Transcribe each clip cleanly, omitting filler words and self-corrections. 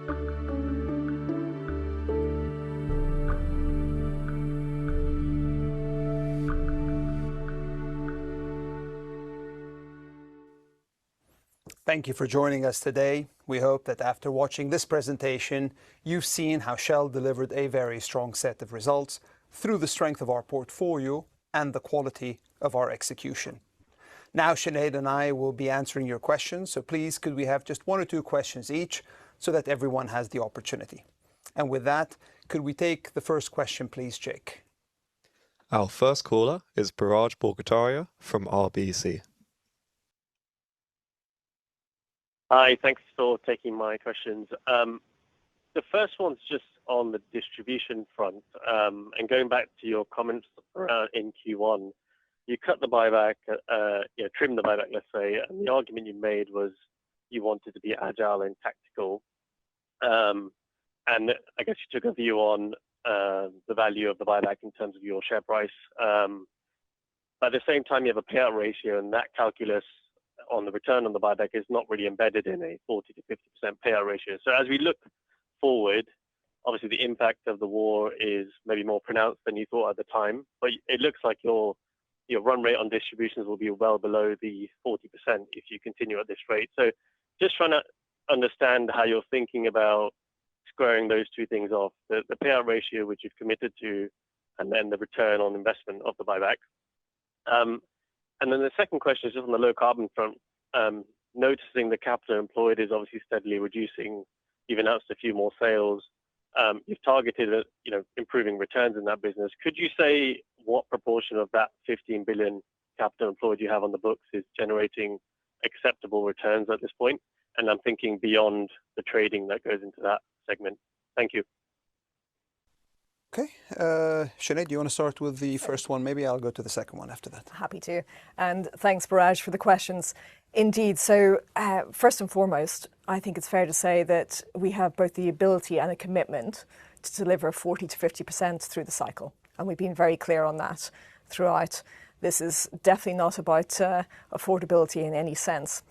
Thank you for joining us today. We hope that after watching this presentation, you've seen how Shell delivered a very strong set of results through the strength of our portfolio and the quality of our execution. Now, Sinead and I will be answering your questions, so please could we have just 1 or 2 questions each so that everyone has the opportunity. And with that, could we take the first question, please, Jake? Our first caller is Biraj Borkhataria from RBC. Hi, thanks for taking my questions. The first one's just on the distribution front, and going back to your comments in Q1, you cut the buyback, trimmed the buyback, let's say, and the argument you made was you wanted to be agile and tactical. And I guess you took a view on the value of the buyback in terms of your share price. But at the same time, you have a payout ratio, and that calculus on the return on the buyback is not really embedded in a 40 to 50% payout ratio. So as we look forward, obviously the impact of the war is maybe more pronounced than you thought at the time, but it looks like your run rate on distributions will be well below the 40% if you continue at this rate. So just trying to understand how you're thinking about squaring those two things off, the payout ratio which you've committed to, and then the return on investment of the buyback. And then the second question is just on the low carbon front. Noticing the capital employed is obviously steadily reducing. You've announced a few more sales. You've targeted, improving returns in that business. Could you say what proportion of that 15 billion capital employed you have on the books is generating acceptable returns at this point? And I'm thinking beyond the trading that goes into that segment. Thank you. Okay, Sinead, do you want to start with the first one? Maybe I'll go to the second one after that. Happy to. And thanks, Biraj, for the questions. Indeed. So first and foremost, I think it's fair to say that we have both the ability and a commitment to deliver 40 to 50% through the cycle. And we've been very clear on that throughout. This is definitely not about affordability in any sense.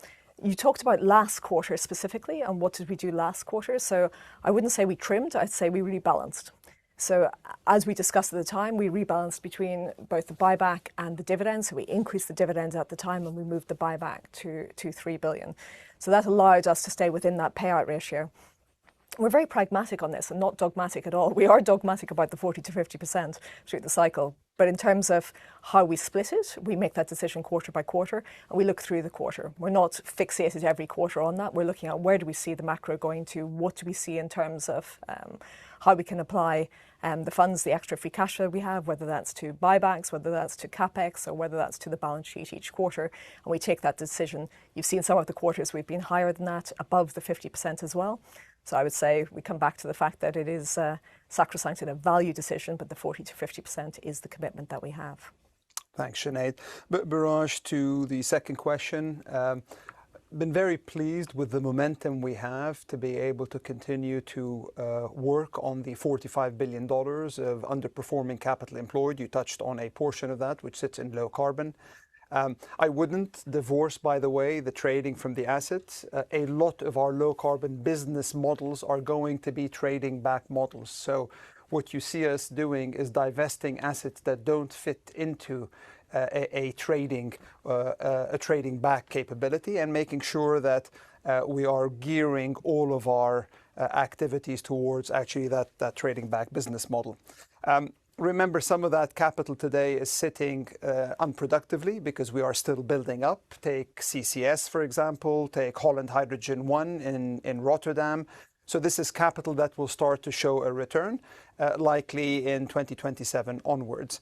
You talked about last quarter specifically, and what did we do last quarter? So I wouldn't say we trimmed, I'd say we rebalanced. So as we discussed at the time, we rebalanced between both the buyback and the dividends. So we increased the dividends at the time and we moved the buyback to 3 billion. So that allowed us to stay within that payout ratio. We're very pragmatic on this and not dogmatic at all. We are dogmatic about the 40 to 50% through the cycle. But in terms of how we split it, we make that decision quarter by quarter and we look through the quarter. We're not fixated every quarter on that. We're looking at where do we see the macro going to, what do we see in terms of how we can apply the funds, the extra free cash flow we have, whether that's to buybacks, whether that's to capex, or whether that's to the balance sheet each quarter. And we take that decision. You've seen some of the quarters we've been higher than that, above the 50% as well. So I would say we come back to the fact that it is sacrosanct and a value decision, but the 40 to 50% is the commitment that we have. Thanks, Sinead. But Biraj, to the second question, been very pleased with the momentum we have to be able to continue to work on the $45 billion of underperforming capital employed. You touched on a portion of that, which sits in low carbon. I wouldn't divorce, by the way, the trading from the assets. A lot of our low carbon business models are going to be trading back models. So what you see us doing is divesting assets that don't fit into a trading back capability and making sure that we are gearing all of our activities towards actually that trading back business model. Remember, some of that capital today is sitting unproductively because we are still building up. Take CCS, for example, take Holland Hydrogen 1 in Rotterdam. So this is capital that will start to show a return, likely in 2027 onwards.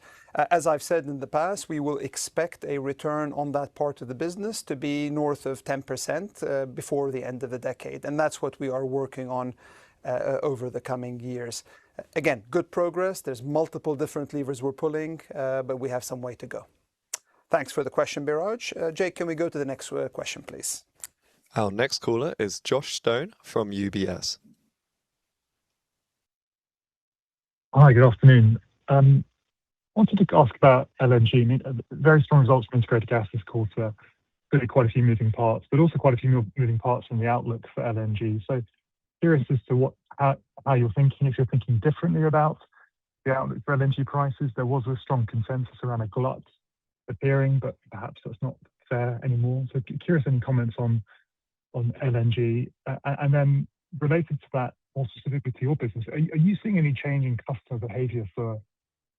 As I've said in the past, we will expect a return on that part of the business to be north of 10% before the end of the decade. And that's what we are working on over the coming years. Again, good progress. There's multiple different levers we're pulling, but we have some way to go. Thanks for the question, Biraj. Jake, can we go to the next question, please? Our next caller is Josh Stone from UBS. Hi, good afternoon. Wanted to ask about LNG. Very strong results from integrated gas this quarter. Really quite a few moving parts, but also quite a few moving parts in the outlook for LNG. So curious as to how you're thinking, if you're thinking differently about the outlook for LNG prices. There was a strong consensus around a glut appearing, but perhaps that's not fair anymore. So curious, any comments on LNG? And then related to that, more specifically to your business, are you seeing any change in customer behavior for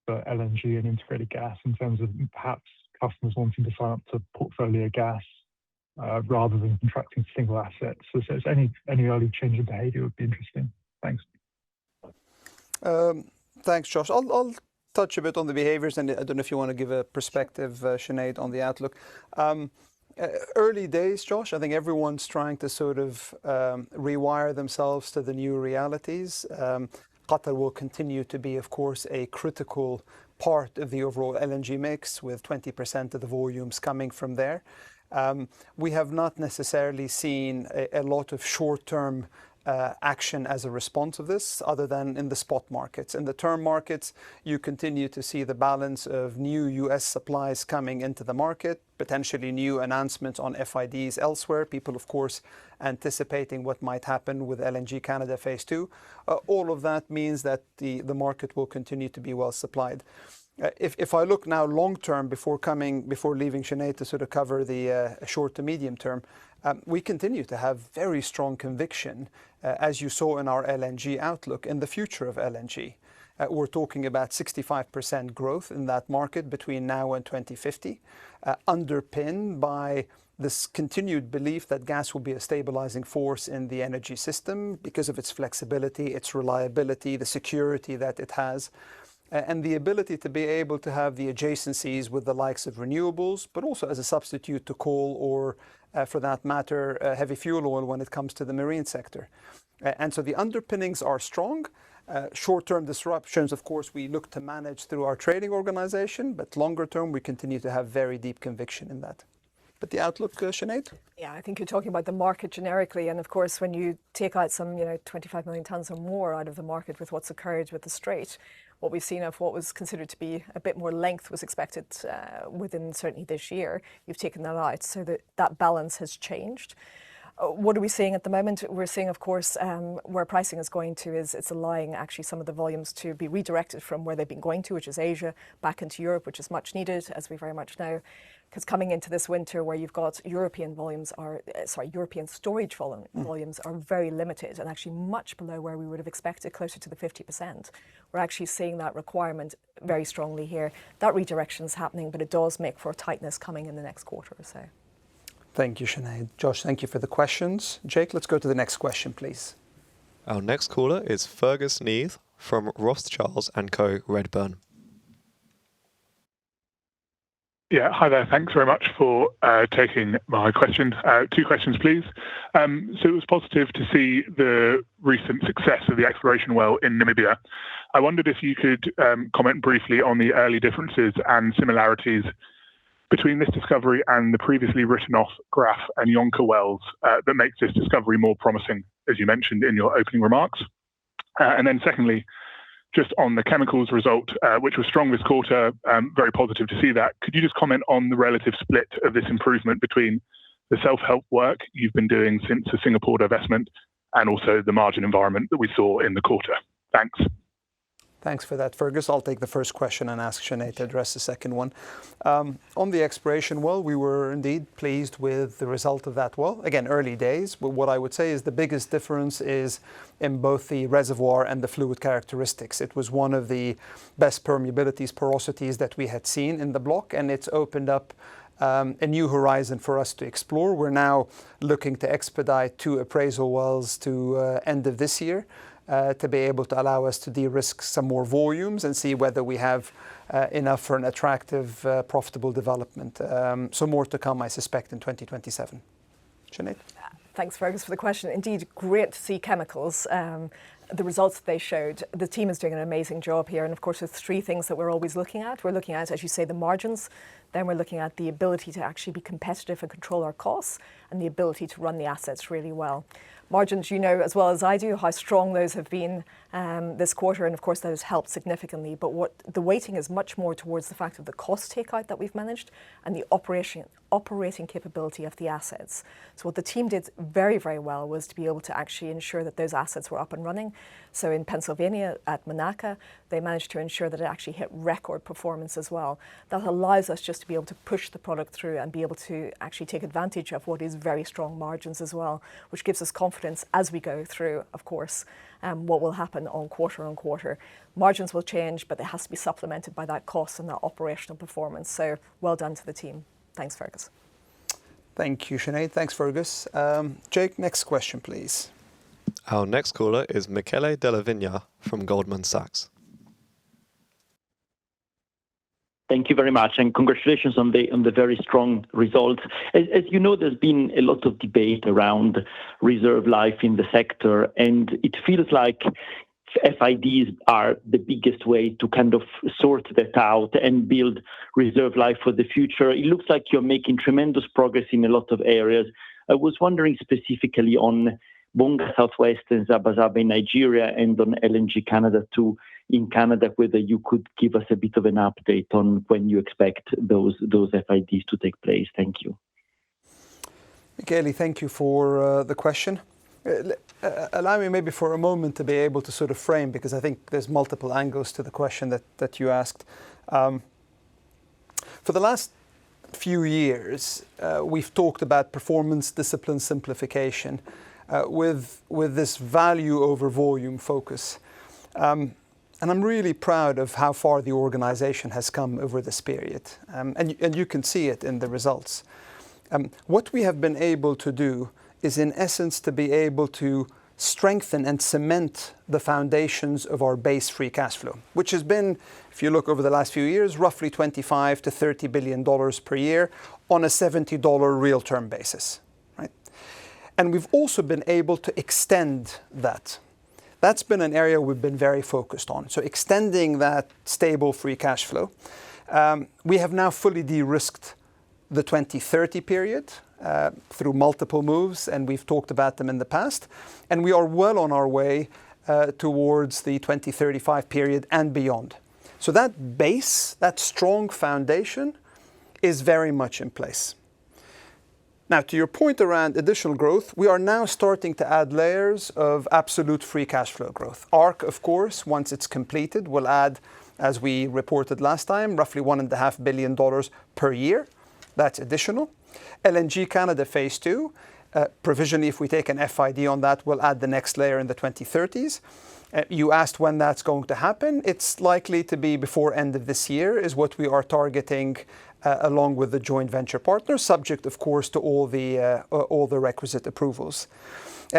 LNG and integrated gas in terms of perhaps customers wanting to sign up to portfolio gas rather than contracting single assets? So any early change in behavior would be interesting. Thanks. Thanks, Josh. I'll touch a bit on the behaviors, and I don't know if you want to give a perspective, Sinead, on the outlook. Early days, Josh. I think everyone's trying to sort of rewire themselves to the new realities. Qatar will continue to be, of course, a critical part of the overall LNG mix, with 20% of the volumes coming from there. We have not necessarily seen a lot of short-term action as a response of this, other than in the spot markets. In the term markets, you continue to see the balance of new US supplies coming into the market, potentially new announcements on FIDs elsewhere. People, of course, anticipating what might happen with LNG Canada Phase 2. All of that means that the market will continue to be well supplied. If I look now long term, before leaving Sinead to sort of cover the short to medium term, we continue to have very strong conviction, as you saw in our LNG outlook, in the future of LNG. We're talking about 65% growth in that market between now and 2050, underpinned by this continued belief that gas will be a stabilizing force in the energy system because of its flexibility, its reliability, the security that it has, and the ability to be able to have the adjacencies with the likes of renewables, but also as a substitute to coal or, for that matter, heavy fuel oil when it comes to the marine sector. And so the underpinnings are strong. Short-term disruptions, of course, we look to manage through our trading organization, but longer term, we continue to have very deep conviction in that. But the outlook, Sinead? Yeah, I think you're talking about the market generically, and of course, when you take out some, 25 million tonnes or more out of the market with what's occurred with the Strait, what we've seen of what was considered to be a bit more length was expected within certainly this year. You've taken that out, so that balance has changed. What are we seeing at the moment? We're seeing, of course, where pricing is going to is it's allowing actually some of the volumes to be redirected from where they've been going to, which is Asia, back into Europe, which is much needed, as we very much know. Because coming into this winter where you've got European storage volumes are very limited and actually much below where we would have expected, closer to the 50%. We're actually seeing that requirement very strongly here. That redirection is happening, but it does make for tightness coming in the next quarter or so. Thank you, Sinead. Josh, thank you for the questions. Jake, let's go to the next question, please. Our next caller is Fergus Neath from Rothschild & Co Redburn. Yeah, hi there. Thanks very much for taking my question. Two questions, please. So it was positive to see the recent success of the exploration well in Namibia. I wondered if you could comment briefly on the early differences and similarities between this discovery and the previously written off Graf and Yonka wells that makes this discovery more promising, as you mentioned in your opening remarks. And then secondly, just on the chemicals result, which was strong this quarter, very positive to see that. Could you just comment on the relative split of this improvement between the self-help work you've been doing since the Singapore divestment and also the margin environment that we saw in the quarter? Thanks. Thanks for that, Fergus. I'll take the first question and ask Sinead to address the second one. On the exploration well, we were indeed pleased with the result of that well. Again, early days, but what I would say is the biggest difference is in both the reservoir and the fluid characteristics. It was one of the best permeabilities, porosities that we had seen in the block, and it's opened up a new horizon for us to explore. We're now looking to expedite 2 appraisal wells to end of this year, to be able to allow us to de-risk some more volumes and see whether we have enough for an attractive, profitable development. So more to come, I suspect, in 2027. Sinead? Thanks, Fergus, for the question. Indeed, great to see chemicals. The results that they showed, the team is doing an amazing job here. And of course, there's 3 things that we're always looking at. We're looking at, as you say, the margins. Then we're looking at the ability to actually be competitive and control our costs and the ability to run the assets really well. Margins, you know as well as I do how strong those have been this quarter, and of course those helped significantly. But what the weighting is much more towards the fact of the cost takeout that we've managed and the operating capability of the assets. So what the team did very, very well was to be able to actually ensure that those assets were up and running. So in Pennsylvania at Monaca, they managed to ensure that it actually hit record performance as well. That allows us just to be able to push the product through and be able to actually take advantage of what is very strong margins as well, which gives us confidence as we go through, of course, what will happen on quarter. Margins will change, but it has to be supplemented by that cost and that operational performance. So well done to the team. Thanks, Fergus. Thank you, Sinead. Thanks, Fergus. Jake, next question, please. Our next caller is Michele Della Vigna from Goldman Sachs. Thank you very much, and congratulations on the very strong results. As you know, there's been a lot of debate around reserve life in the sector, and it feels like FIDs are the biggest way to kind of sort that out and build reserve life for the future. It looks like you're making tremendous progress in a lot of areas. I was wondering specifically on Bonga Southwest and Zaba in Nigeria and on LNG Canada 2 in Canada, whether you could give us a bit of an update on when you expect those FIDs to take place. Thank you. Michele, thank you for the question. Allow me maybe for a moment to be able to sort of frame, because I think there's multiple angles to the question that you asked. For the last few years, we've talked about performance, discipline, simplification, with this value over volume focus. And I'm really proud of how far the organization has come over this period. And you can see it in the results. What we have been able to do is in essence to be able to strengthen and cement the foundations of our base free cash flow, which has been, if you look over the last few years, roughly $25 to $30 billion per year on a $70 real term basis, right? And we've also been able to extend that. That's been an area we've been very focused on. So extending that stable free cash flow. We have now fully de-risked the 2030 period through multiple moves, and we've talked about them in the past. And we are well on our way towards the 2035 period and beyond. So that base, that strong foundation is very much in place. Now, to your point around additional growth, we are now starting to add layers of absolute free cash flow growth. ARC, of course, once it's completed, will add, as we reported last time, roughly $1.5 billion per year. That's additional. LNG Canada Phase 2, provisionally, if we take an FID on that, we'll add the next layer in the 2030s. You asked when that's going to happen. It's likely to be before end of this year is what we are targeting along with the joint venture partners, subject, of course, to all the requisite approvals.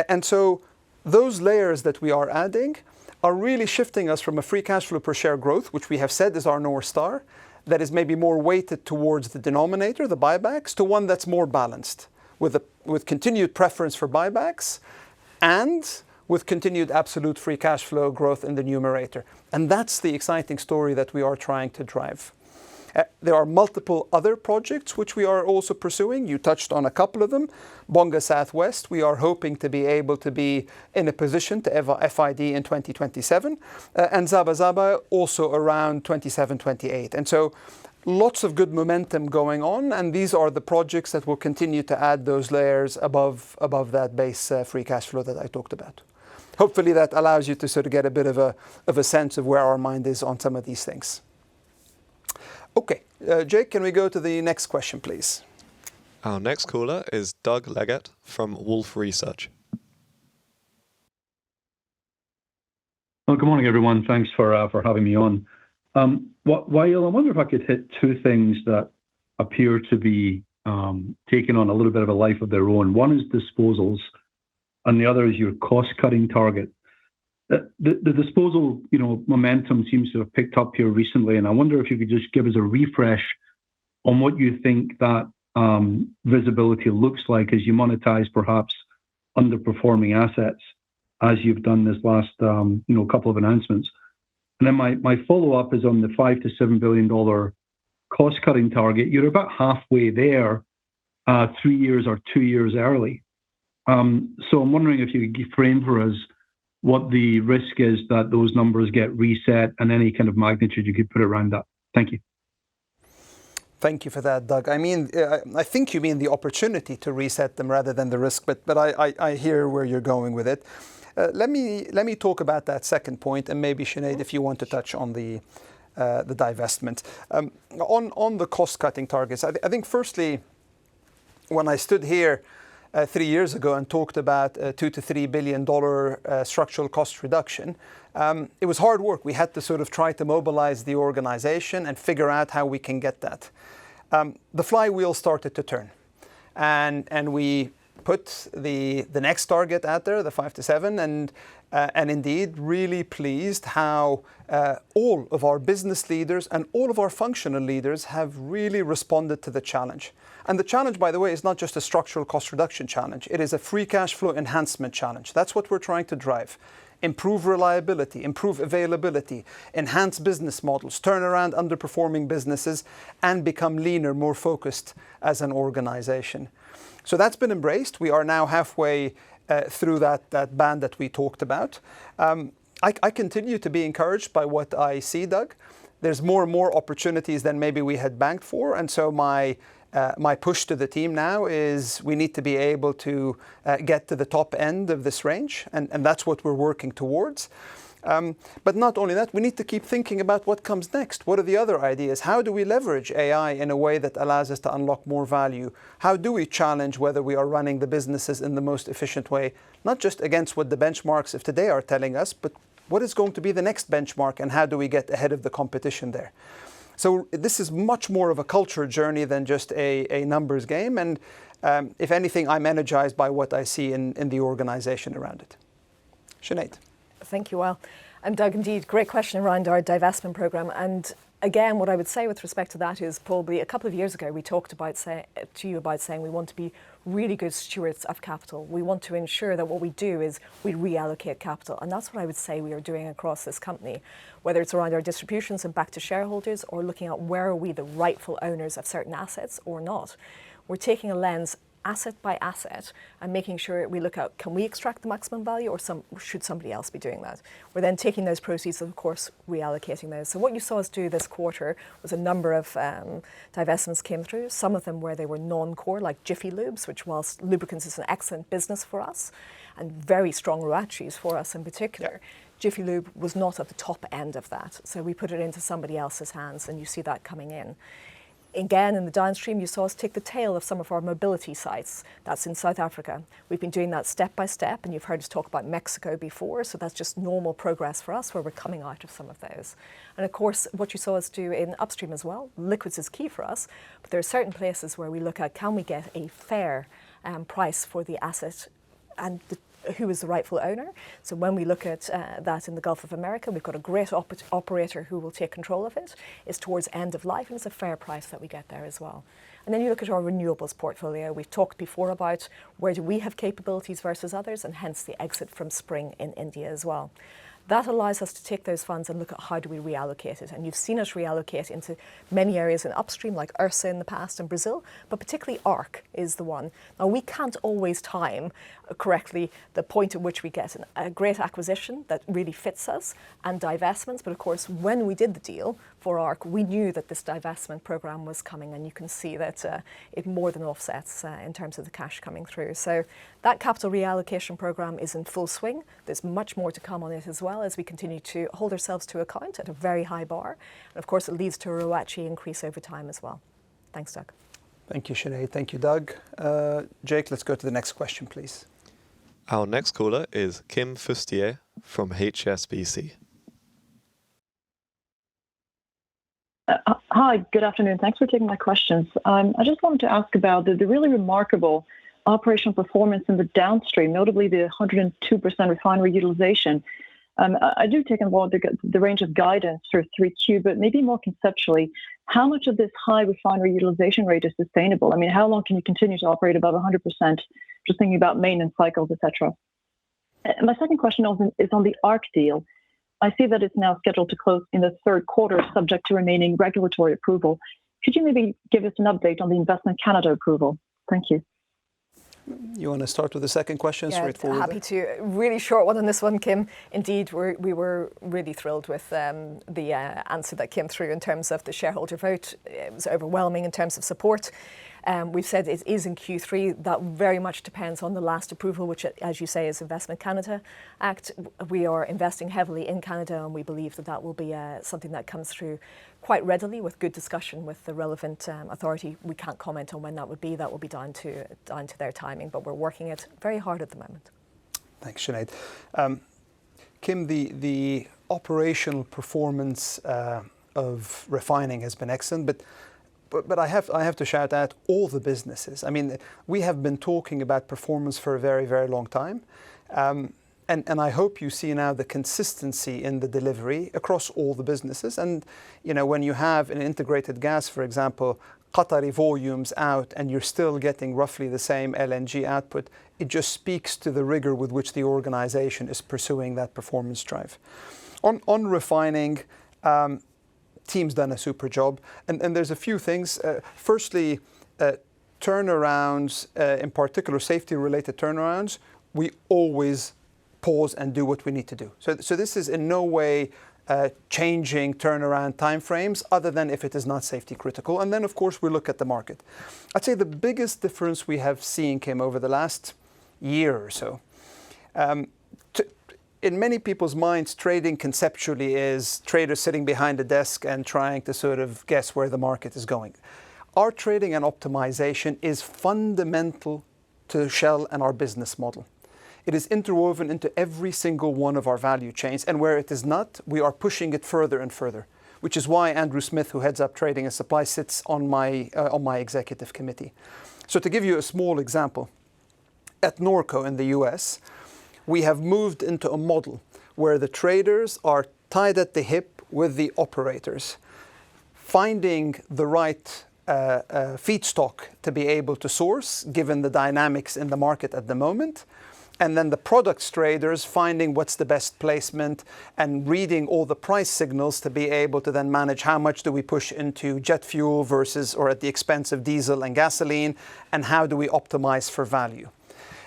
And so those layers that we are adding are really shifting us from a free cash flow per share growth, which we have said is our North Star, that is maybe more weighted towards the denominator, the buybacks, to one that's more balanced, with continued preference for buybacks and with continued absolute free cash flow growth in the numerator. And that's the exciting story that we are trying to drive. There are multiple other projects which we are also pursuing. You touched on a couple of them. Bonga Southwest, we are hoping to be able to be in a position to FID in 2027. And Zaba also around 27, 28. And so lots of good momentum going on. And these are the projects that will continue to add those layers above that base free cash flow that I talked about. Hopefully that allows you to sort of get a bit of a sense of where our mind is on some of these things. Okay, Jake, can we go to the next question, please? Our next caller is Doug Leggett from Wolfe Research. Well, good morning, everyone. Thanks for having me on. Wael, I wonder if I could hit two things that appear to be taking on a little bit of a life of their own. One is disposals, and the other is your cost-cutting target. The disposal, momentum seems to have picked up here recently, and I wonder if you could just give us a refresh on what you think that visibility looks like as you monetize perhaps underperforming assets, as you've done this last couple of announcements. And then my follow-up is on the $5 to $7 billion cost-cutting target, you're about halfway there, 3 years or 2 years early. So I'm wondering if you could frame for us what the risk is that those numbers get reset and any kind of magnitude you could put around that. Thank you. Thank you for that, Doug. I mean, I think you mean the opportunity to reset them rather than the risk, but I hear where you're going with it. Let me talk about that second point, and maybe Sinead, if you want to touch on the divestment. On the cost-cutting targets, I think firstly, when I stood here 3 years ago and talked about a $2 to $3 billion structural cost reduction, it was hard work. We had to sort of try to mobilize the organization and figure out how we can get that. The flywheel started to turn, and we put the next target out there, the 5 to 7, and indeed really pleased how all of our business leaders and all of our functional leaders have really responded to the challenge. And the challenge, by the way, is not just a structural cost reduction challenge. It is a free cash flow enhancement challenge. That's what we're trying to drive. Improve reliability, improve availability, enhance business models, turn around underperforming businesses, and become leaner, more focused as an organization. So that's been embraced. We are now halfway through that band that we talked about. I continue to be encouraged by what I see, Doug. There's more and more opportunities than maybe we had banked for, and so my push to the team now is we need to be able to get to the top end of this range, and that's what we're working towards. But not only that, we need to keep thinking about what comes next. What are the other ideas? How do we leverage AI in a way that allows us to unlock more value? How do we challenge whether we are running the businesses in the most efficient way, not just against what the benchmarks of today are telling us, but what is going to be the next benchmark and how do we get ahead of the competition there? So this is much more of a culture journey than just a numbers game. And if anything, I'm energized by what I see in the organization around it. Sinead. Thank you, Wael. And Doug, indeed, great question around our divestment programme. And again, what I would say with respect to that is probably a couple of years ago, we talked about saying we want to be really good stewards of capital. We want to ensure that what we do is we reallocate capital. And that's what I would say we are doing across this company, whether it's around our distributions and back to shareholders or looking at where are we the rightful owners of certain assets or not. We're taking a lens asset by asset and making sure we look at, can we extract the maximum value or should somebody else be doing that? We're then taking those proceeds and, of course, reallocating those. So what you saw us do this quarter was a number of divestments came through, some of them where they were non-core, like Jiffy Lubes, which whilst lubricants is an excellent business for us and very strong ROACEs for us in particular, Jiffy Lube was not at the top end of that. So we put it into somebody else's hands and you see that coming in. Again, in the downstream, you saw us take the tail of some of our mobility sites. That's in South Africa. We've been doing that step by step, and you've heard us talk about Mexico before, so that's just normal progress for us where we're coming out of some of those. And of course, what you saw us do in upstream as well, liquids is key for us, but there are certain places where we look at, can we get a fair price for the asset and who is the rightful owner. So when we look at that in the Gulf of America, we've got a great operator who will take control of it. It's towards end of life and it's a fair price that we get there as well. And then you look at our renewables portfolio. We've talked before about where do we have capabilities versus others, and hence the exit from Spring in India as well. That allows us to take those funds and look at how do we reallocate it. And you've seen us reallocate into many areas in upstream, like Ursa in the past and Brazil, but particularly ARC is the one. Now, we can't always time correctly the point at which we get a great acquisition that really fits us and divestments. But of course, when we did the deal for ARC, we knew that this divestment program was coming, and you can see that it more than offsets in terms of the cash coming through. So that capital reallocation program is in full swing. There's much more to come on it as well, as we continue to hold ourselves to account at a very high bar. And of course, it leads to a ROACE increase over time as well. Thanks, Doug. Thank you, Sinead. Thank you, Doug. Jake, let's go to the next question, please. Our next caller is Kim Fustier from HSBC. Hi, good afternoon. Thanks for taking my questions. I just wanted to ask about the really remarkable operational performance in the downstream, notably the 102% refinery utilization. I do take on board the range of guidance for 3Q, but maybe more conceptually, how much of this high refinery utilization rate is sustainable? I mean, how long can you continue to operate above 100%, just thinking about maintenance cycles, etc.? My second question is on the ARC deal. I see that it's now scheduled to close in the third quarter, subject to remaining regulatory approval. Could you maybe give us an update on the Investment Canada approval? Thank you. You want to start with the second question? Yeah, Straightforward. happy to. Really short one on this one, Kim. Indeed, we were really thrilled with the answer that came through in terms of the shareholder vote. It was overwhelming in terms of support. We've said it is in Q3. That very much depends on the last approval, which, as you say, is Investment Canada Act. We are investing heavily in Canada, and we believe that that will be something that comes through quite readily with good discussion with the relevant authority. We can't comment on when that would be. That will be down to their timing, but we're working it very hard at the moment. Thanks, Sinead. Kim, the operational performance of refining has been excellent, but I have to shout out all the businesses. I mean, we have been talking about performance for a very, very long time. And I hope you see now the consistency in the delivery across all the businesses. And, you know, when you have an integrated gas, for example, Qatari volumes out and you're still getting roughly the same LNG output, it just speaks to the rigor with which the organization is pursuing that performance drive. On refining, team's done a super job. And there's a few things. Firstly, turnarounds, in particular safety-related turnarounds, we always pause and do what we need to do. So this is in no way changing turnaround timeframes other than if it is not safety critical. And then, of course, we look at the market. I'd say the biggest difference we have seen, Kim, over the last year or so, in many people's minds, trading conceptually is traders sitting behind a desk and trying to sort of guess where the market is going. Our trading and optimization is fundamental to Shell and our business model. It is interwoven into every single one of our value chains, and where it is not, we are pushing it further and further, which is why Andrew Smith, who heads up trading and supply, sits on my executive committee. So to give you a small example, at Norco in the US, we have moved into a model where the traders are tied at the hip with the operators, finding the right feedstock to be able to source, given the dynamics in the market at the moment, and then the products traders finding what's the best placement and reading all the price signals to be able to then manage how much do we push into jet fuel versus or at the expense of diesel and gasoline, and how do we optimize for value.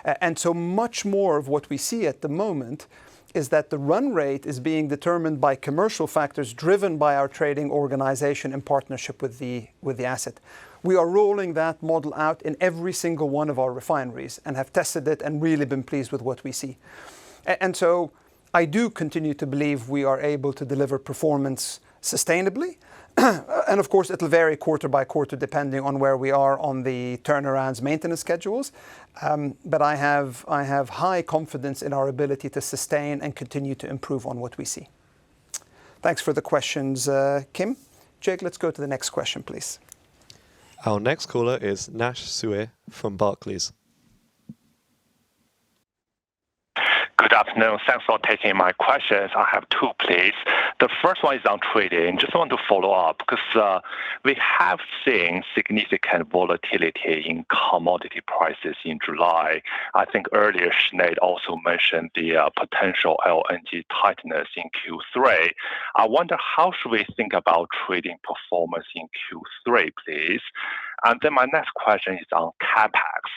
And so much more of what we see at the moment is that the run rate is being determined by commercial factors driven by our trading organization in partnership with the asset. We are rolling that model out in every single one of our refineries and have tested it and really been pleased with what we see. And so I do continue to believe we are able to deliver performance sustainably. And of course, it'll vary quarter by quarter depending on where we are on the turnarounds maintenance schedules. But I have high confidence in our ability to sustain and continue to improve on what we see. Thanks for the questions, Kim. Jake, let's go to the next question, please. Our next caller is Nash Sue from Barclays. Good afternoon. Thanks for taking my questions. I have two, please. The first one is on trading. Just want to follow up because we have seen significant volatility in commodity prices in July. I think earlier Sinead also mentioned the potential LNG tightness in Q3. I wonder how should we think about trading performance in Q3, please? And then my next question is on capex.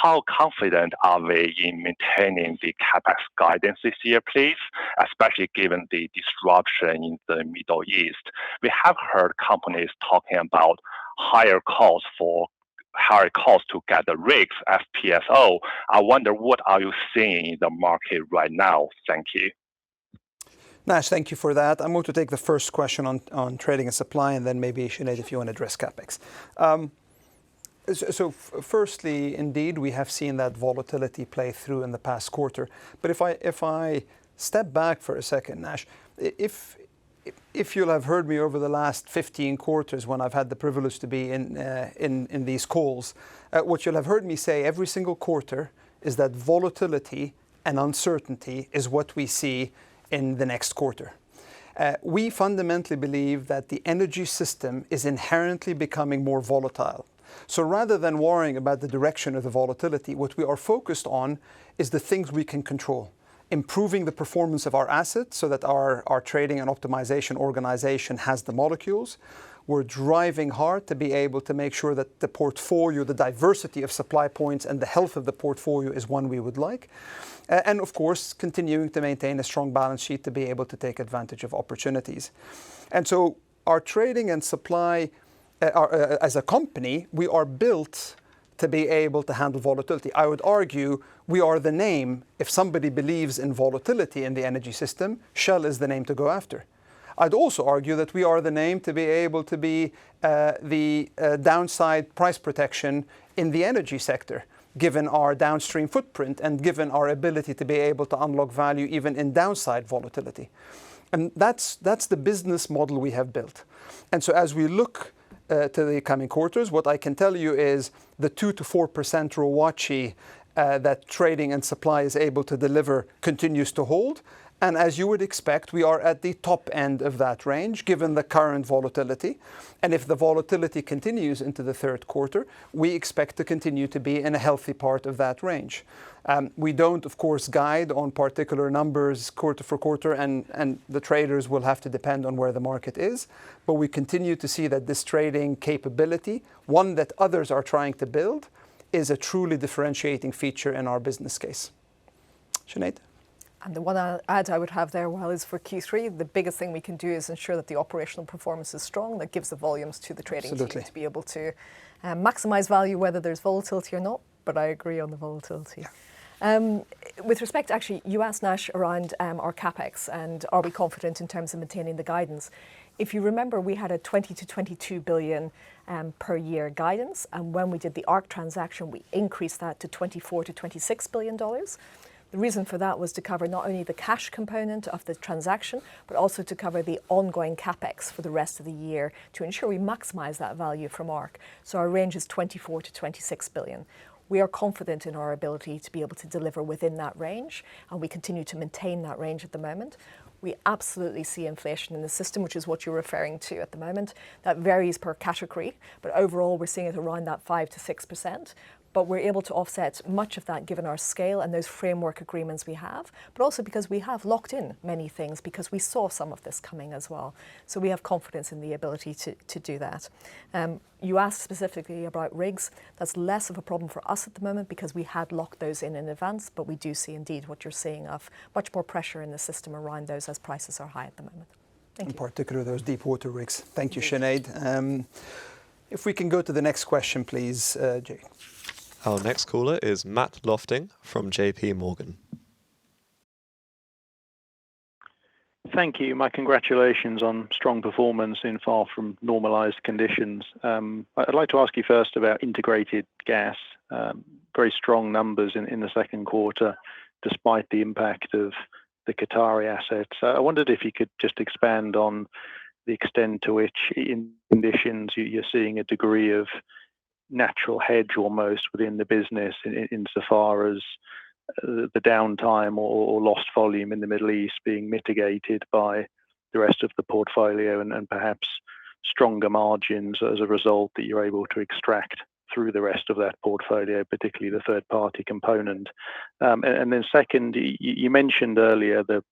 How confident are we in maintaining the capex guidance this year, please, especially given the disruption in the Middle East? We have heard companies talking about higher costs to get the rigs, FPSO. I wonder, what are you seeing in the market right now? Thank you. Nash, thank you for that. I'm going to take the first question on trading and supply, and then maybe Sinead, if you want to address capex. So firstly, indeed, we have seen that volatility play through in the past quarter. But if I step back for a second, Nash, if you'll have heard me over the last 15 quarters when I've had the privilege to be in these calls, what you'll have heard me say every single quarter is that volatility and uncertainty is what we see in the next quarter. We fundamentally believe that the energy system is inherently becoming more volatile. So rather than worrying about the direction of the volatility, what we are focused on is the things we can control. Improving the performance of our assets so that our trading and optimization organization has the molecules. We're driving hard to be able to make sure that the portfolio, the diversity of supply points and the health of the portfolio is one we would like. And of course, continuing to maintain a strong balance sheet to be able to take advantage of opportunities. And so our trading and supply, as a company, we are built to be able to handle volatility. I would argue we are the name, if somebody believes in volatility in the energy system, Shell is the name to go after. I'd also argue that we are the name to be able to be the downside price protection in the energy sector, given our downstream footprint and given our ability to be able to unlock value even in downside volatility. And that's the business model we have built. And so as we look to the coming quarters, what I can tell you is the 2 to 4% ROACE that trading and supply is able to deliver continues to hold. And as you would expect, we are at the top end of that range, given the current volatility. And if the volatility continues into the third quarter, we expect to continue to be in a healthy part of that range. We don't, of course, guide on particular numbers quarter for quarter, and the traders will have to depend on where the market is. But we continue to see that this trading capability, one that others are trying to build, is a truly differentiating feature in our business case. Sinead? And the one add I would have there, Wael, is for Q3, the biggest thing we can do is ensure that the operational performance is strong. That gives the volumes to the trading team to be able to maximise value, whether there's volatility or not. But I agree on the volatility. With respect, actually, you asked Nash around our capex and are we confident in terms of maintaining the guidance. If you remember, we had a 20 to 22 billion per year guidance. And when we did the ARC transaction, we increased that to $24 to $26 billion. The reason for that was to cover not only the cash component of the transaction, but also to cover the ongoing capex for the rest of the year to ensure we maximise that value from ARC. So our range is 24 to 26 billion. We are confident in our ability to be able to deliver within that range, and we continue to maintain that range at the moment. We absolutely see inflation in the system, which is what you're referring to at the moment. That varies per category, but overall we're seeing it around that 5 to 6%. But we're able to offset much of that given our scale and those framework agreements we have, but also because we have locked in many things because we saw some of this coming as well. So we have confidence in the ability to do that. You asked specifically about rigs. That's less of a problem for us at the moment because we had locked those in advance, but we do see indeed what you're seeing of much more pressure in the system around those as prices are high at the moment. Thank you. In particular, those deep water rigs. Thank you, Sinead. If we can go to the next question, please, Jay. Our next caller is Matt Lofting from JP Morgan. Thank you. My congratulations on strong performance in far from normalised conditions. I'd like to ask you first about integrated gas. Very strong numbers in the second quarter, despite the impact of the Qatari assets. I wondered if you could just expand on the extent to which in conditions you're seeing a degree of natural hedge almost within the business insofar as the downtime or lost volume in the Middle East being mitigated by the rest of the portfolio and perhaps stronger margins as a result that you're able to extract through the rest of that portfolio, particularly the third-party component. And then second, you mentioned earlier the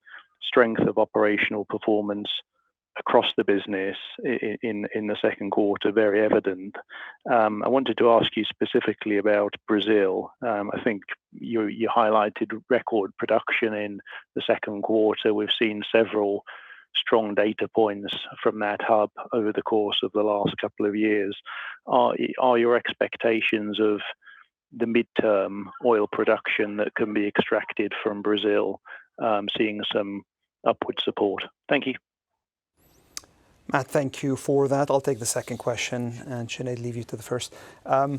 strength of operational performance across the business in the second quarter, very evident. I wanted to ask you specifically about Brazil. I think you highlighted record production in the second quarter. We've seen several strong data points from that hub over the course of the last couple of years. Are your expectations of the midterm oil production that can be extracted from Brazil seeing some upward support? Thank you. Matt, thank you for that. I'll take the second question and Sinead, leave you to the first. I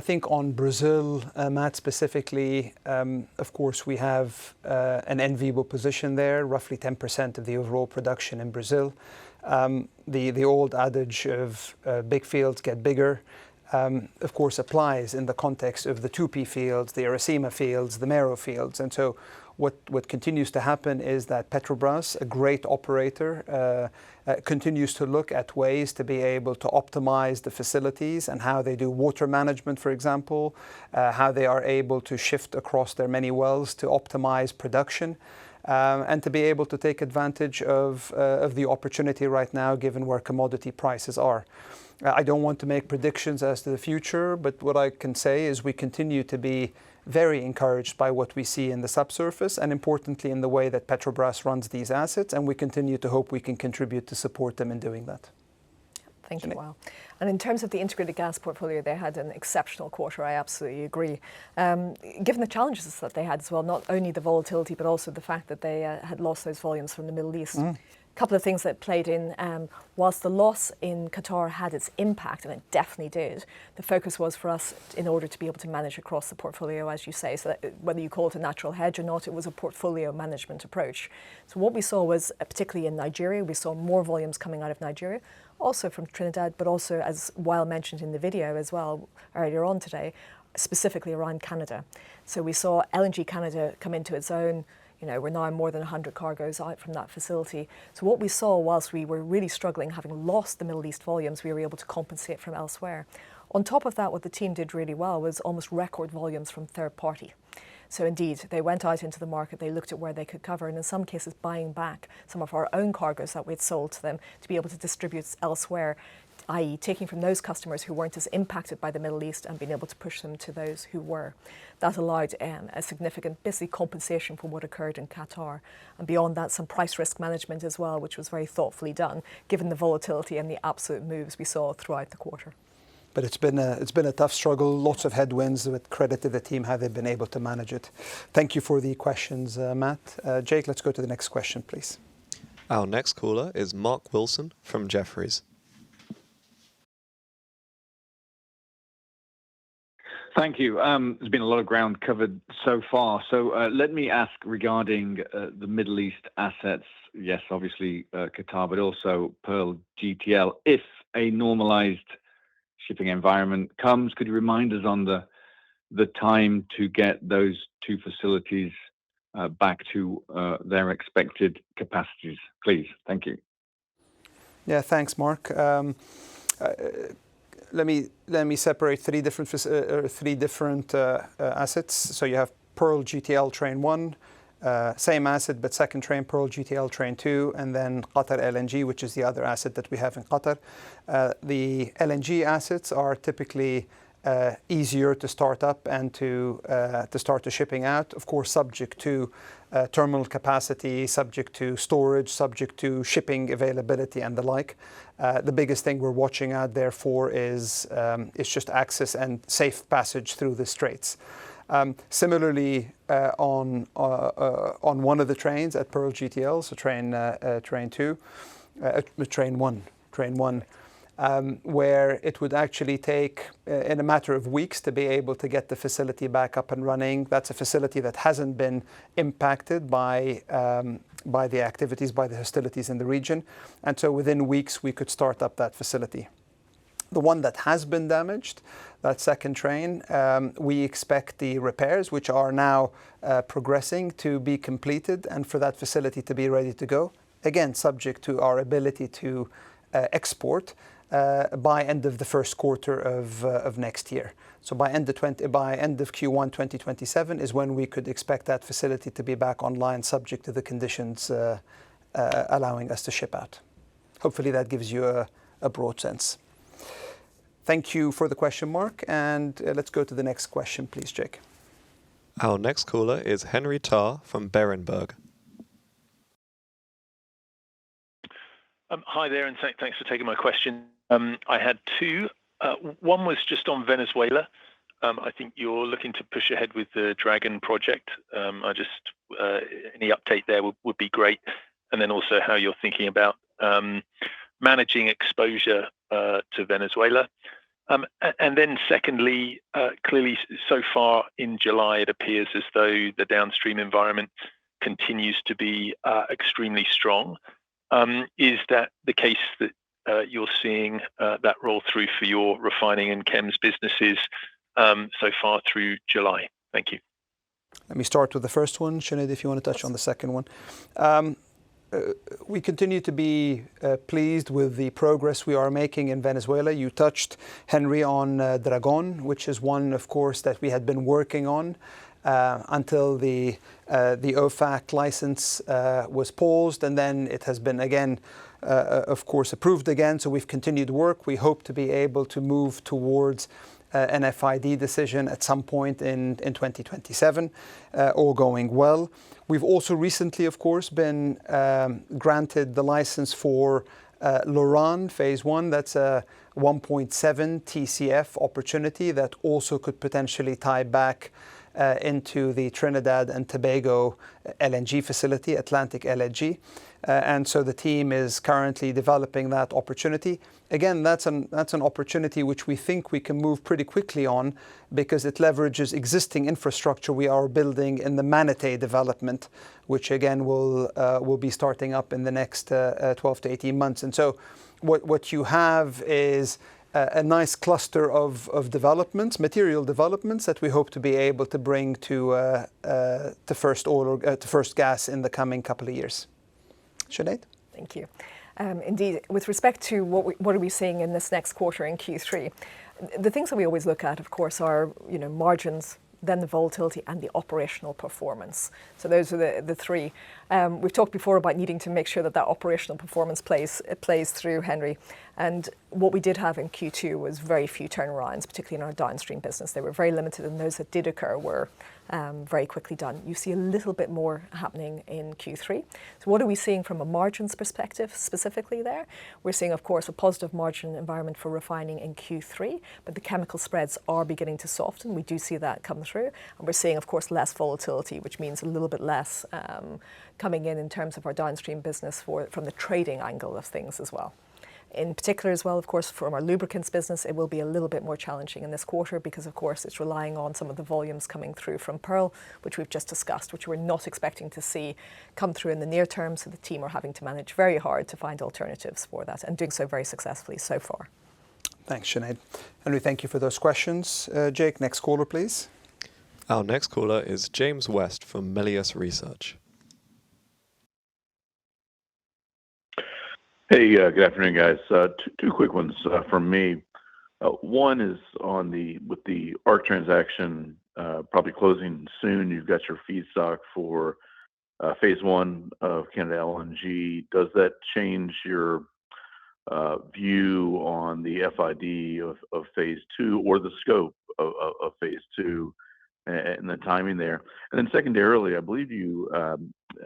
think on Brazil, Matt, specifically, of course, we have an enviable position there, roughly 10% of the overall production in Brazil. The old adage of big fields get bigger, of course, applies in the context of the 2P fields, the Iracema fields, the Mero fields. And so what continues to happen is that Petrobras, a great operator, continues to look at ways to be able to optimize the facilities and how they do water management, for example, how they are able to shift across their many wells to optimize production. and to be able to take advantage of the opportunity right now, given where commodity prices are. I don't want to make predictions as to the future, but what I can say is we continue to be very encouraged by what we see in the subsurface, and importantly in the way that Petrobras runs these assets, and we continue to hope we can contribute to support them in doing that. Thank you, Wael. And in terms of the integrated gas portfolio, they had an exceptional quarter, I absolutely agree. Given the challenges that they had as well, not only the volatility, but also the fact that they had lost those volumes from the Middle East. Couple of things that played in. Whilst the loss in Qatar had its impact, and it definitely did, the focus was for us in order to be able to manage across the portfolio, as you say. So that whether you call it a natural hedge or not, it was a portfolio management approach. So what we saw was, particularly in Nigeria, we saw more volumes coming out of Nigeria, also from Trinidad, but also, as Wael mentioned in the video as well earlier on today, specifically around Canada. So we saw LNG Canada come into its own. You know, we're now more than 100 cargoes out from that facility. So what we saw, whilst we were really struggling, having lost the Middle East volumes, we were able to compensate from elsewhere. On top of that, what the team did really well was almost record volumes from third party. So indeed, they went out into the market, they looked at where they could cover, and in some cases buying back some of our own cargoes that we'd sold to them to be able to distribute elsewhere, i.e. taking from those customers who weren't as impacted by the Middle East and being able to push them to those who were. That allowed a significant, basically, compensation for what occurred in Qatar. And beyond that, some price risk management as well, which was very thoughtfully done, given the volatility and the absolute moves we saw throughout the quarter. But it's been a tough struggle, lots of headwinds, with credit to the team how they've been able to manage it. Thank you for the questions, Matt. Jake, let's go to the next question, please. Our next caller is Mark Wilson from Jefferies. Thank you. There's been a lot of ground covered so far. So let me ask regarding the Middle East assets. Yes, obviously Qatar, but also Pearl GTL. If a normalized shipping environment comes, could you remind us on the time to get those two facilities back to their expected capacities, please? Thank you. Yeah, thanks, Mark. Let me separate three different assets. So you have Pearl GTL Train 1, same asset but second train, Pearl GTL Train 2, and then Qatar LNG, which is the other asset that we have in Qatar. The LNG assets are typically easier to start up and to start the shipping out, of course subject to terminal capacity, subject to storage, subject to shipping availability and the like. The biggest thing we're watching out therefore is just access and safe passage through the straits. Similarly, on one of the trains at Pearl GTL, so train 1, where it would actually take in a matter of weeks to be able to get the facility back up and running. That's a facility that hasn't been impacted by the activities, by the hostilities in the region. And so within weeks, we could start up that facility. The one that has been damaged, that second train, we expect the repairs, which are now progressing, to be completed and for that facility to be ready to go. Again, subject to our ability to export by end of the first quarter of next year. So by end of Q1 2027 is when we could expect that facility to be back online, subject to the conditions allowing us to ship out. Hopefully that gives you a broad sense. Thank you for the question, Mark, and let's go to the next question, please, Jake. Our next caller is Henry Tarr from Berenberg. Hi there, and thanks for taking my question. I had two. One was just on Venezuela. I think you're looking to push ahead with the Dragon project. Any update there would be great. And then also how you're thinking about managing exposure to Venezuela. And then secondly, clearly so far in July, it appears as though the downstream environment continues to be extremely strong. Is that the case that you're seeing that roll through for your refining and chems businesses so far through July? Thank you. Let me start with the first one. Sinead, if you want to touch on the second one. We continue to be pleased with the progress we are making in Venezuela. You touched, Henry, on Dragon, which is one, of course, that we had been working on until the OFAC license was paused, and then it has been again, of course, approved again. So we've continued work. We hope to be able to move towards an FID decision at some point in 2027, all going well. We've also recently, of course, been granted the license for Loran Phase 1. That's a 1.7 TCF opportunity that also could potentially tie back into the Trinidad and Tobago LNG facility, Atlantic LNG. And so the team is currently developing that opportunity. Again, that's an opportunity which we think we can move pretty quickly on, because it leverages existing infrastructure we are building in the Manatee development, which again will be starting up in the next 12 to 18 months. And so what you have is a nice cluster of developments, material developments, that we hope to be able to bring to first oil or to first gas in the coming couple of years. Sinead? Thank you. Indeed, with respect to what are we seeing in this next quarter in Q3, the things that we always look at, of course, are margins, then the volatility and the operational performance. So those are the three. We've talked before about needing to make sure that operational performance plays through, Henry. And what we did have in Q2 was very few turnarounds, particularly in our downstream business. They were very limited, and those that did occur were very quickly done. You see a little bit more happening in Q3. So what are we seeing from a margins perspective specifically there? We're seeing, of course, a positive margin environment for refining in Q3, but the chemical spreads are beginning to soften. We do see that come through. And we're seeing, of course, less volatility, which means a little bit less coming in terms of our downstream business from the trading angle of things as well. In particular as well, of course, from our lubricants business, it will be a little bit more challenging in this quarter because, of course, it's relying on some of the volumes coming through from Pearl, which we've just discussed, which we're not expecting to see come through in the near term. So the team are having to manage very hard to find alternatives for that, and doing so very successfully so far. Thanks, Sinead. Henry, thank you for those questions. Jake, next caller, please. Our next caller is James West from Melius Research. Hey, good afternoon, guys. Two quick ones from me. One is with the ARC transaction probably closing soon. You've got your feedstock for Phase 1 of Canada LNG. Does that change your view on the FID of Phase 2 or the scope of Phase 2 and the timing there? And then secondarily, I believe you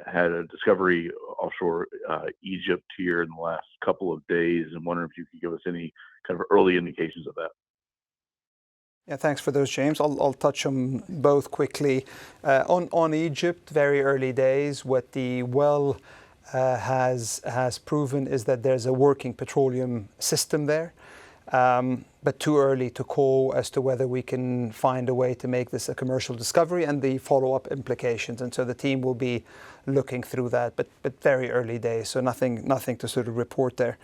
had a discovery offshore Egypt here in the last couple of days, and wondering if you could give us any kind of early indications of that. Yeah, thanks for those, James. I'll touch on both quickly. On Egypt, very early days. What the well has proven is that there's a working petroleum system there, but too early to call as to whether we can find a way to make this a commercial discovery and the follow-up implications. And so the team will be looking through that, but very early days, so nothing to sort of report there.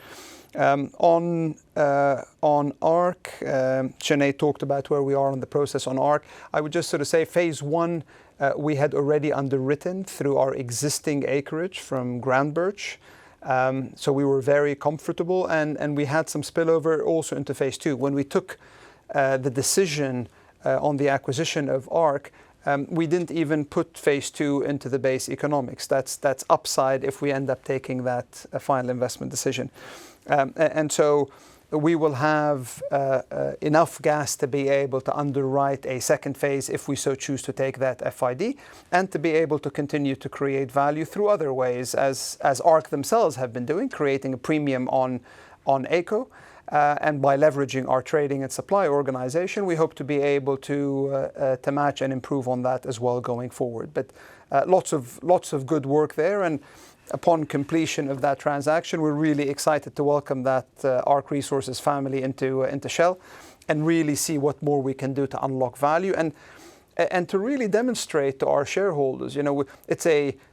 On ARC, Sinead talked about where we are on the process on ARC. I would just sort of say Phase 1 we had already underwritten through our existing acreage from Groundbirch. So we were very comfortable, and we had some spillover also into Phase 2. When we took the decision on the acquisition of ARC, we didn't even put Phase 2 into the base economics. That's upside if we end up taking that final investment decision. And so we will have enough gas to be able to underwrite a second phase if we so choose to take that FID, and to be able to continue to create value through other ways, as ARC themselves have been doing, creating a premium on AECO. And by leveraging our trading and supply organization, we hope to be able to match and improve on that as well going forward. But lots of good work there, and upon completion of that transaction, we're really excited to welcome that ARC Resources family into Shell, and really see what more we can do to unlock value and to really demonstrate to our shareholders.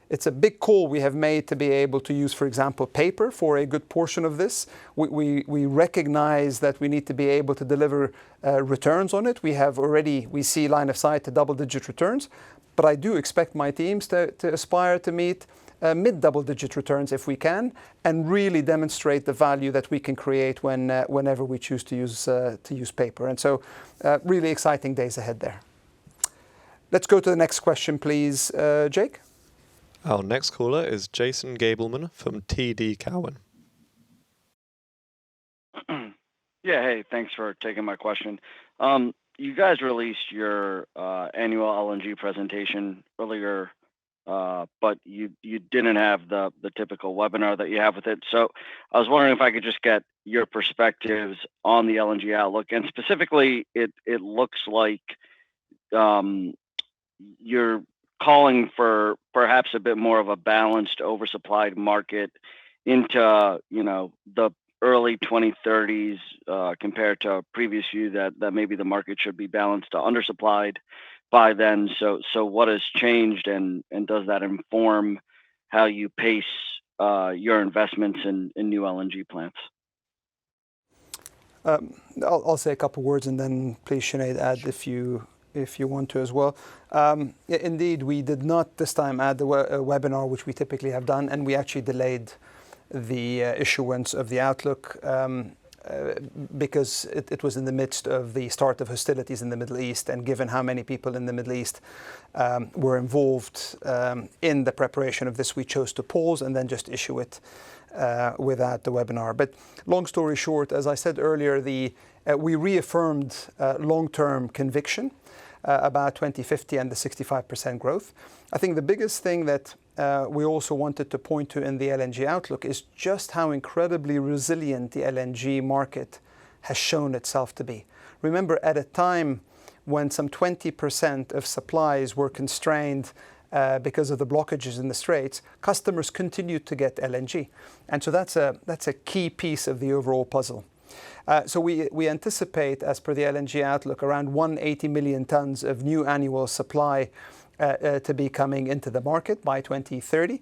It's a big call we have made to be able to use, for example, paper for a good portion of this. We recognize that we need to be able to deliver returns on it. We see line of sight to double-digit returns, but I do expect my teams to aspire to meet mid-double-digit returns if we can, and really demonstrate the value that we can create whenever we choose to use paper. And so, really exciting days ahead there. Let's go to the next question, please, Jake. Our next caller is Jason Gableman from TD Cowen. Yeah, hey, thanks for taking my question. You guys released your annual LNG presentation earlier, but you didn't have the typical webinar that you have with it. So I was wondering if I could just get your perspectives on the LNG outlook, and specifically, it looks like you're calling for perhaps a bit more of a balanced, oversupplied market into the early 2030s compared to a previous view that maybe the market should be balanced to undersupplied by then. So what has changed, and does that inform how you pace your investments in new LNG plants? I'll say a couple words, and then please, Sinead, add if you want to as well. Indeed, we did not this time add the webinar, which we typically have done, and we actually delayed the issuance of the outlook because it was in the midst of the start of hostilities in the Middle East, and given how many people in the Middle East were involved in the preparation of this, we chose to pause and then just issue it without the webinar. But long story short, as I said earlier, we reaffirmed long-term conviction about 2050 and the 65% growth. I think the biggest thing that we also wanted to point to in the LNG outlook is just how incredibly resilient the LNG market has shown itself to be. Remember, at a time when some 20% of supplies were constrained because of the blockages in the Straits, customers continued to get LNG. And so that's a key piece of the overall puzzle. So we anticipate, as per the LNG outlook, around 180 million tons of new annual supply to be coming into the market by 2030,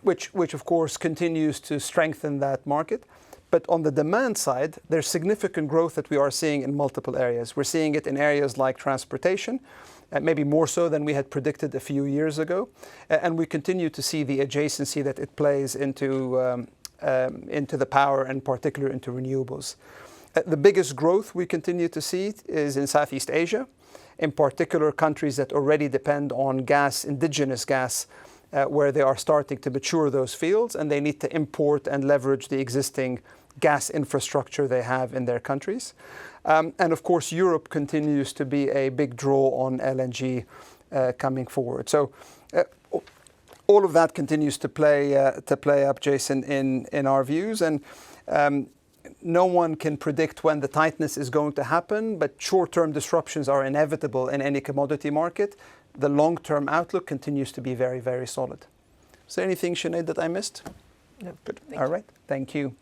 which of course continues to strengthen that market. But on the demand side, there's significant growth that we are seeing in multiple areas. We're seeing it in areas like transportation, maybe more so than we had predicted a few years ago. And we continue to see the adjacency that it plays into the power, and particularly into renewables. The biggest growth we continue to see is in Southeast Asia, in particular countries that already depend on gas, indigenous gas, where they are starting to mature those fields, and they need to import and leverage the existing gas infrastructure they have in their countries. And of course, Europe continues to be a big draw on LNG coming forward. So all of that continues to play up, Jason, in our views. And no one can predict when the tightness is going to happen, but short-term disruptions are inevitable in any commodity market. The long-term outlook continues to be very, very solid. Is there anything, Sinead, that I missed? No. Good. All right. Thank you.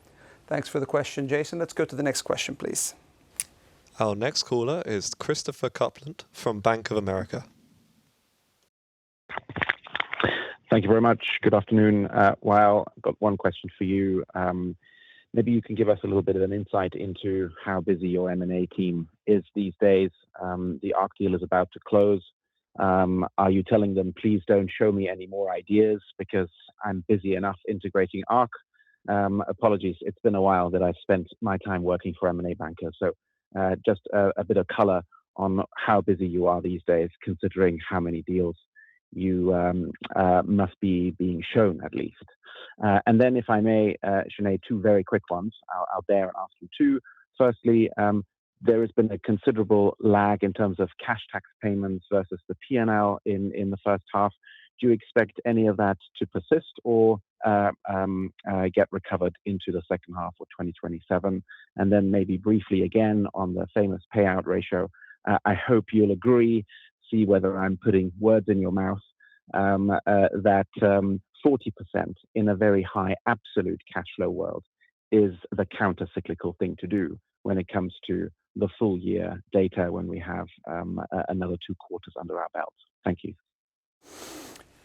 Thanks for the question, Jason. Let's go to the next question, please. Our next caller is Christopher Copeland from Bank of America. Thank you very much. Good afternoon. Wael, I've got one question for you. Maybe you can give us a little bit of an insight into how busy your M&A team is these days. The ARC deal is about to close. Are you telling them, please don't show me any more ideas because I'm busy enough integrating ARC? Apologies, it's been a while that I've spent my time working for M&A bankers. So just a bit of color on how busy you are these days, considering how many deals you must be being shown at least. And then if I may, Sinead, two very quick ones. I'll dare and ask you two. Firstly, there has been a considerable lag in terms of cash tax payments versus the P&L in the first half. Do you expect any of that to persist or get recovered into the second half of 2027? And then maybe briefly again on the famous payout ratio, I hope you'll agree, see whether I'm putting words in your mouth, that 40% in a very high absolute cash flow world is the counter-cyclical thing to do when it comes to the full year data when we have another 2 quarters under our belts. Thank you.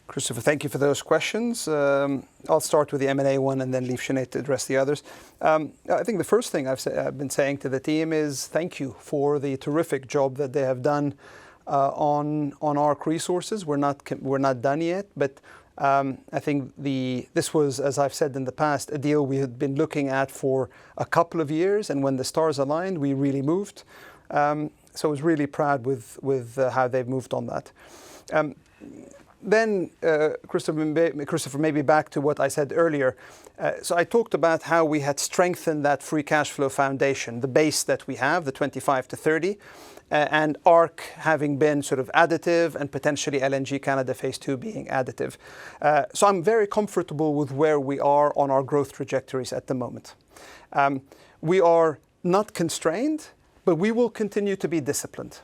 Christopher, thank you for those questions. I'll start with the M&A one and then leave Sinead to address the others. I think the first thing I've been saying to the team is thank you for the terrific job that they have done on ARC Resources. We're not done yet, but I think this was, as I've said in the past, a deal we had been looking at for a couple of years, and when the stars aligned, we really moved. I was really proud with how they've moved on that. Then, Christopher, maybe back to what I said earlier. So I talked about how we had strengthened that free cash flow foundation, the base that we have, the 25 to 30, and ARC having been sort of additive and potentially LNG Canada Phase 2 being additive. So I'm very comfortable with where we are on our growth trajectories at the moment. We are not constrained, but we will continue to be disciplined.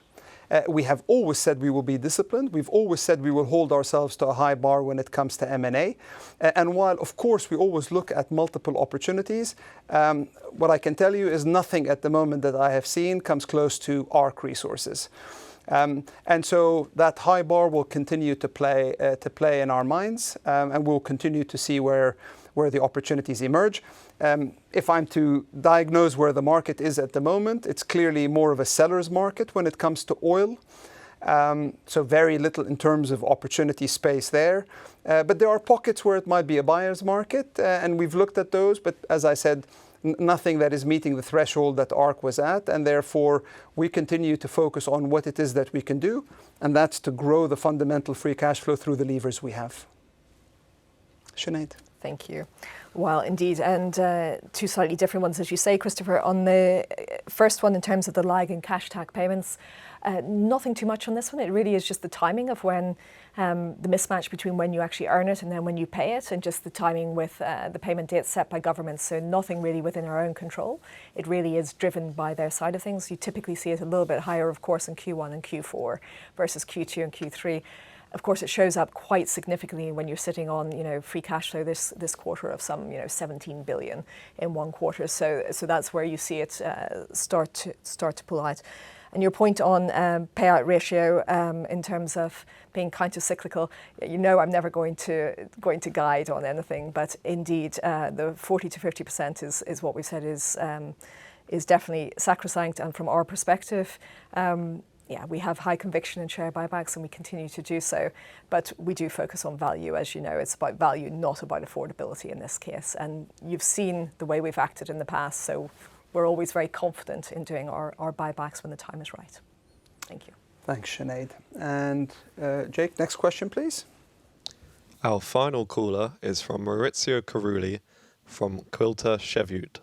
We have always said we will be disciplined. We've always said we will hold ourselves to a high bar when it comes to M&A. And while, of course, we always look at multiple opportunities, what I can tell you is nothing at the moment that I have seen comes close to ARC Resources. And so that high bar will continue to play in our minds, and we'll continue to see where the opportunities emerge. If I'm to diagnose where the market is at the moment, it's clearly more of a seller's market when it comes to oil. So very little in terms of opportunity space there. But there are pockets where it might be a buyer's market, and we've looked at those. But as I said, nothing that is meeting the threshold that ARC was at, and therefore we continue to focus on what it is that we can do, and that's to grow the fundamental free cash flow through the levers we have. Sinead. Thank you. Well, indeed, and two slightly different ones, as you say, Christopher. On the first one, in terms of the lag in cash tax payments, nothing too much on this one. It really is just the timing of when the mismatch between when you actually earn it and then when you pay it, and just the timing with the payment dates set by governments. So nothing really within our own control. It really is driven by their side of things. You typically see it a little bit higher, of course, in Q1 and Q4 versus Q2 and Q3. Of course, it shows up quite significantly when you're sitting on, free cash flow this quarter of some, 17 billion in one quarter. So that's where you see it start to pull out. And your point on payout ratio in terms of being counter-cyclical, I'm never going to guide on anything, but indeed the 40 to 50% is what we said is definitely sacrosanct, and from our perspective. We have high conviction in share buybacks, and we continue to do so. But we do focus on value, as you know. It's about value, not about affordability in this case. And you've seen the way we've acted in the past, so we're always very confident in doing our buybacks when the time is right. Thank you. Thanks, Sinead. And Jake, next question, please. Our final caller is from Maurizio Carulli from Quilter Cheviot.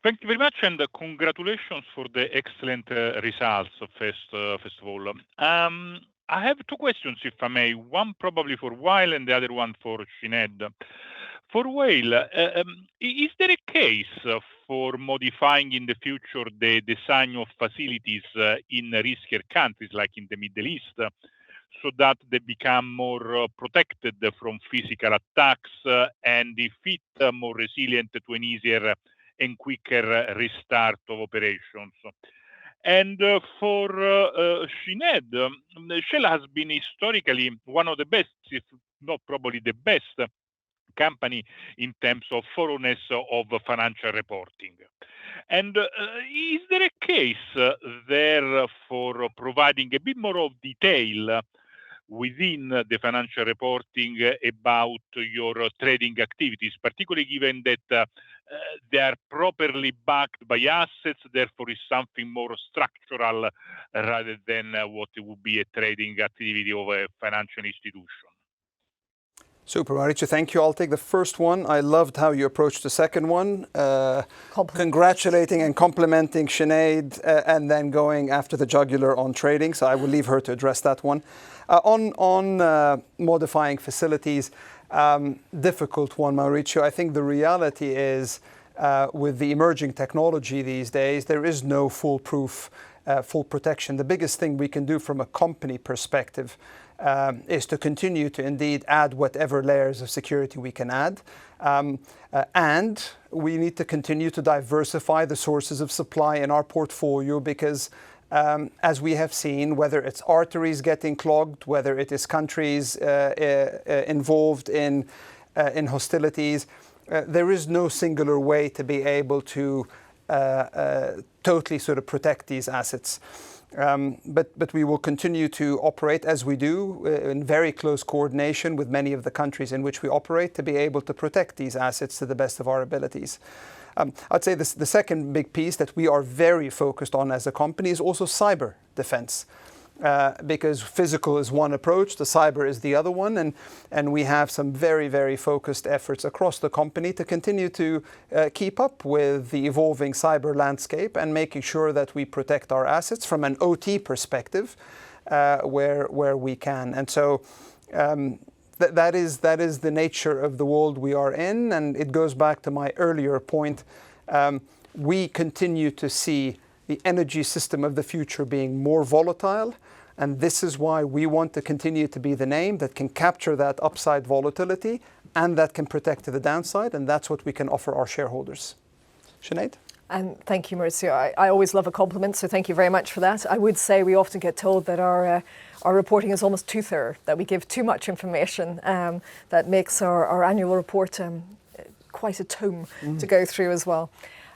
Thank you very much, and congratulations for the excellent results, first of all. I have two questions, if I may. One probably for Wael and the other one for Sinead. For Wael, is there a case for modifying in the future the design of facilities in riskier countries like in the Middle East, so that they become more protected from physical attacks and if it more resilient to an easier and quicker restart of operations? And for Sinead, Shell has been historically one of the best, if not probably the best, company in terms of thoroughness of financial reporting. And is there a case there for providing a bit more of detail within the financial reporting about your trading activities, particularly given that they are properly backed by assets, therefore is something more structural rather than what would be a trading activity of a financial institution? Super, Maurizio, thank you. I'll take the first one. I loved how you approached the second one. Congratulating and complimenting Sinead and then going after the jugular on trading. So I will leave her to address that one. On modifying facilities, difficult one, Maurizio. I think the reality is with the emerging technology these days, there is no foolproof, full protection. The biggest thing we can do from a company perspective is to continue to indeed add whatever layers of security we can add. And we need to continue to diversify the sources of supply in our portfolio because as we have seen, whether it's arteries getting clogged, whether it is countries involved in hostilities, there is no singular way to be able to totally sort of protect these assets. But we will continue to operate as we do in very close coordination with many of the countries in which we operate to be able to protect these assets to the best of our abilities. I'd say the second big piece that we are very focused on as a company is also cyber defense. Because physical is one approach, the cyber is the other one, and we have some very, very focused efforts across the company to continue to keep up with the evolving cyber landscape and making sure that we protect our assets from an OT perspective where we can. And so that is the nature of the world we are in, and it goes back to my earlier point. We continue to see the energy system of the future being more volatile, and this is why we want to continue to be the name that can capture that upside volatility and that can protect to the downside, and that's what we can offer our shareholders. Sinead? And thank you, Maurizio. I always love a compliment, so thank you very much for that. I would say we often get told that our reporting is almost too thorough, that we give too much information, that makes our annual report quite a tome to go through as well.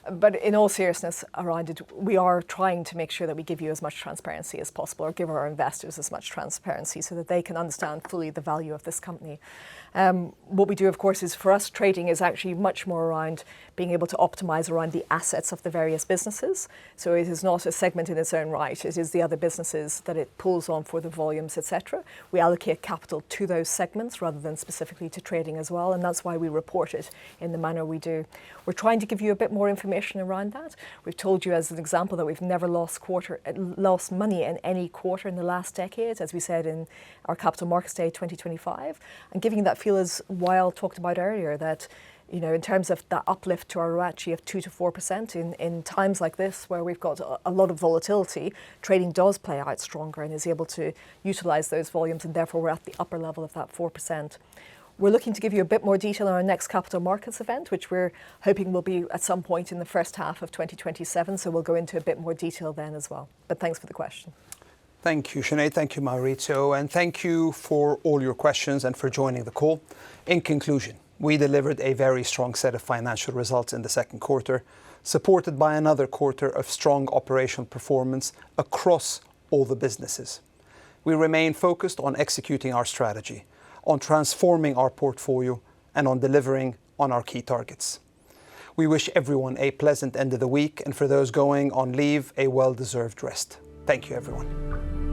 But in all seriousness around it, we are trying to make sure that we give you as much transparency as possible, or give our investors as much transparency so that they can understand fully the value of this company. What we do, of course, is for us, trading is actually much more around being able to optimize around the assets of the various businesses. So it is not a segment in its own right. It is the other businesses that it pulls on for the volumes, etc. We allocate capital to those segments rather than specifically to trading as well, and that's why we report it in the manner we do. We're trying to give you a bit more information around that. We've told you as an example that we've never lost money in any quarter in the last decade, as we said in our Capital Markets Day 2025, and giving that feel, as Wael talked about earlier, that in terms of that uplift to our ROACE of 2 to 4% in times like this where we've got a lot of volatility, trading does play out stronger and is able to utilise those volumes, and therefore we're at the upper level of that 4%. We're looking to give you a bit more detail on our next capital markets event, which we're hoping will be at some point in the first half of 2027, so we'll go into a bit more detail then as well. But thanks for the question. Thank you, Sinead. Thank you, Maurizio. And thank you for all your questions and for joining the call. In conclusion, we delivered a very strong set of financial results in the second quarter, supported by another quarter of strong operational performance across all the businesses. We remain focused on executing our strategy, on transforming our portfolio, and on delivering on our key targets. We wish everyone a pleasant end of the week, and for those going on leave, a well-deserved rest. Thank you, everyone.